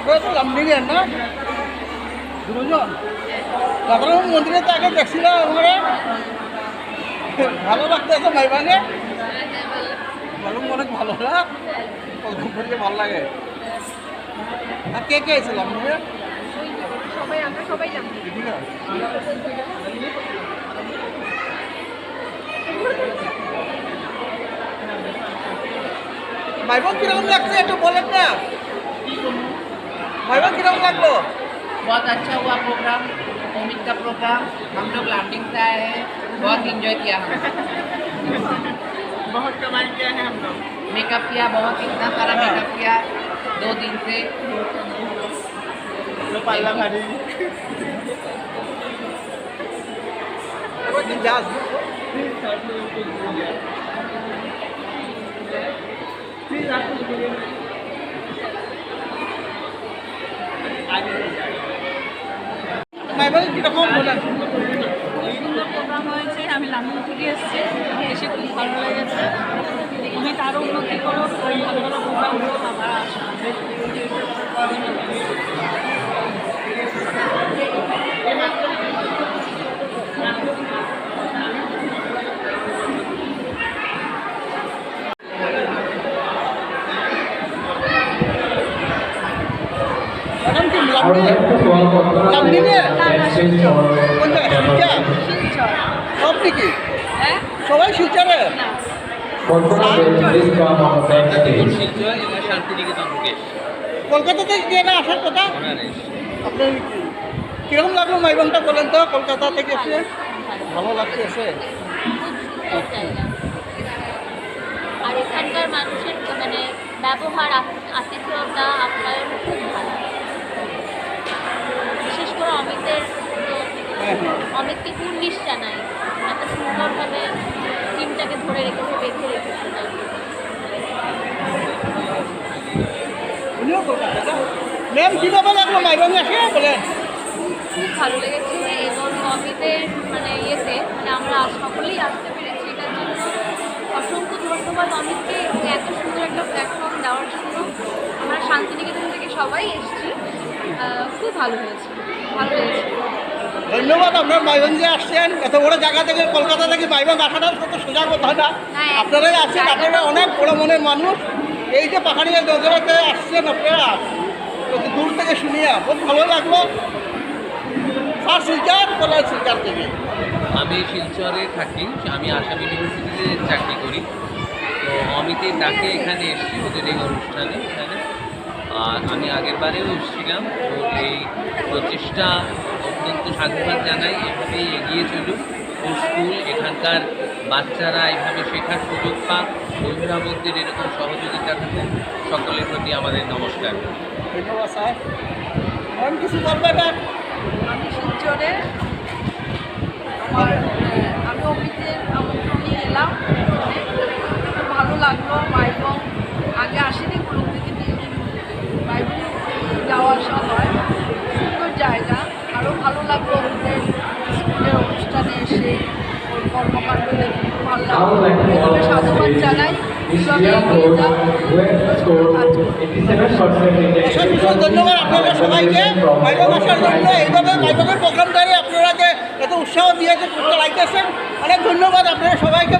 আপনারা তো লামডিংয়ের না দুজন? তারপরে মন্দিরে তো আগে দেখছিলাম আমরা, ভালো লাগতেছে মাইবাঙে, ভালো অনেক ভালো না করতে ভালো লাগে। আর কে কে এসেছিলাম আমরা সবাই জানি। माइबम किरकम लगছে একটু বলেন না माइबम किरकम লাগলো बहुत अच्छा हुआ प्रोग्राम ओमित का प्रोग्राम हम लोग लाफ्टिंग से आए हैं बहुत एंजॉय किया हम बहुत कमाल किया है हम लोग मेकअप किया बहुत इतना सारा मेकअप किया 2 दिन से लो पाला भारी वो दिन जास মাইবাঙে কিরকম বলেন? সুন্দর প্রোগ্রাম হয়েছে। আমি লামডিং থেকে এসেছি, এসে খুব ভালো লেগেছে। আমি আরও উন্নতি করো, ভালো ভালো প্রোগ্রাম আবার আসবে। এখন কি লামডিংয়ে কোন জায়গায়? শিলচর। সব নাকি? হ্যাঁ সবাই শিলচরে? না কলকাতা থেকে গিয়ে না আসার কথা? আপনার কিরকম লাগলো মাইবাংটা বলেন তো? কলকাতা থেকে এসে ভালো লাগছে এসে? খুব সুন্দর জায়গা। আর এখানকার মানুষের মানে ব্যবহার, আতিথেয়তা, আপ্যায়ন খুব ভালো। বিশেষ করে অমিতের তো অমিতকে কুর্নিশ জানাই, এত সুন্দরভাবে টিমটাকে ধরে রেখেছে, বেঁধে রেখেছে। উনিও কলকাতা। ম্যাম কীভাবে লাগলো মাইবাংয়ে এসে বলেন? খুব ভালো লেগেছে এবং অমিতের মানে ইয়েতে মানে আমরা সকলেই আসতে পেরেছি, এটার জন্য অসংখ্য ধন্যবাদ অমিতকে এবং এত সুন্দর একটা প্ল্যাটফর্ম দেওয়ার জন্য। আমরা শান্তিনিকেতন থেকে সবাই এসেছি, খুব ভালো হয়েছে, ভালো লেগেছে। ধন্যবাদ। আপনার মাইবাংয়ে আসছেন, এত বড় জায়গা থেকে কলকাতা থেকে মাইবাং আসাটা কত সোজা কথা না। হ্যাঁ, আপনারাই আছেন, আপনারা অনেক বড় মনের মানুষ। এই যে পাহাড়িয়া নজরাতে আসছেন আপনারা, কত দূর থেকে শুনিয়া খুব ভালো লাগলো। আর শিলচর বলা শিলচর থেকে আমি শিলচরে থাকি, আমি আসাম ইউনিভার্সিটিতে চাকরি করি। তো অমিতের ডাকে এখানে এসেছি ওদের এই অনুষ্ঠানে এখানে। আর আমি আগের বারেও এসেছিলাম। তো এই প্রচেষ্টা অত্যন্ত সাধুবাদ জানাই, এভাবেই এগিয়ে চলুক। ও স্কুল এখানকার বাচ্চারা এভাবে শেখার সুযোগ পাক, অভিভাবকদের এরকম সহযোগিতা থাকুক। সকলের প্রতি আমাদের নমস্কার। ধন্যবাদ স্যার। ম্যাম কিছু বলবেন না? আমি শিলচরে আমি অমিতের আমন্ত্রণ নিয়ে এলাম। খুব ভালো লাগলো। মাইবং আগে আসেনি কোনো দিকে, মাইবং যাওয়া আসা হয়, সুন্দর জায়গা। আরও ভালো লাগলো অমিতের স্কুলের অনুষ্ঠানে এসে ওর কর্মকাণ্ড দেখে খুব ভালো লাগলো। এভাবে সাধুবাদ জানাই। ধন্যবাদ আপনাদের সবাইকে মাইবাং আসার জন্য। এইভাবে মাইবাংয়ের প্রোগ্রামটারে আপনারা যে এত উৎসাহ দিয়ে যে চালাইতেছেন, অনেক ধন্যবাদ আপনারা সবাইকে।